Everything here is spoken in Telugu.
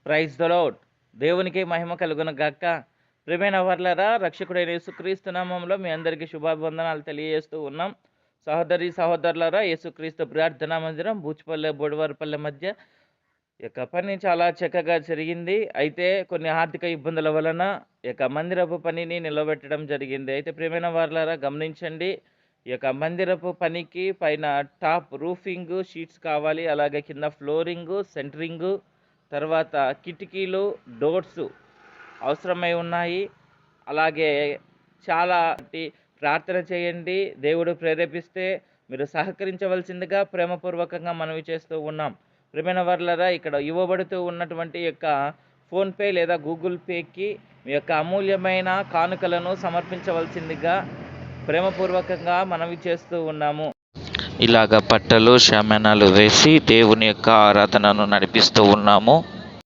Praise the lord. దేవునికి మహిమ కలుగును గాక. ప్రియమైన వర్లరా, రక్షకుడైన యేసుక్రీస్తు నామములో మీ అందరికీ శుభాభివందనాలు తెలియజేస్తూ ఉన్నాం. సహోదరి సహోదరులారా, యేసుక్రీస్తు ప్రార్థనా మందిరం బూచిపల్లె బోడివారిపల్లె మధ్య పని చాలా చక్కగా జరిగింది. అయితే కొన్ని ఆర్థిక ఇబ్బందుల వలన మందిరపు పనిని నిలబెట్టడం జరిగింది. అయితే ప్రియమైన వర్లారా, గమనించండి, మందిరపు పనికి పైన టాప్ రూఫింగ్ షీట్స్ కావాలి, అలాగే కింద ఫ్లోరింగు, సెంటరింగు, తర్వాత కిటికీలు, డోర్సు అవసరమై ఉన్నాయి. అలాగే చాలా ప్రార్థన చేయండి. దేవుడు ప్రేరేపిస్తే మీరు సహకరించవలసిందిగా ప్రేమపూర్వకంగా మనవి చేస్తూ ఉన్నాం. ప్రియమైన వర్లరా, ఇక్కడ ఇవ్వబడుతూ ఉన్నటువంటి ఫోన్పే లేదా గూగుల్ పేకి మీ అమూల్యమైన కానుకలను సమర్పించవలసిందిగా ప్రేమపూర్వకంగా మనవి చేస్తూ ఉన్నాము. ఇలాగ పట్టలు షామేనాలు వేసి దేవుని యొక్క ఆరాధనను నడిపిస్తూ ఉన్నాము.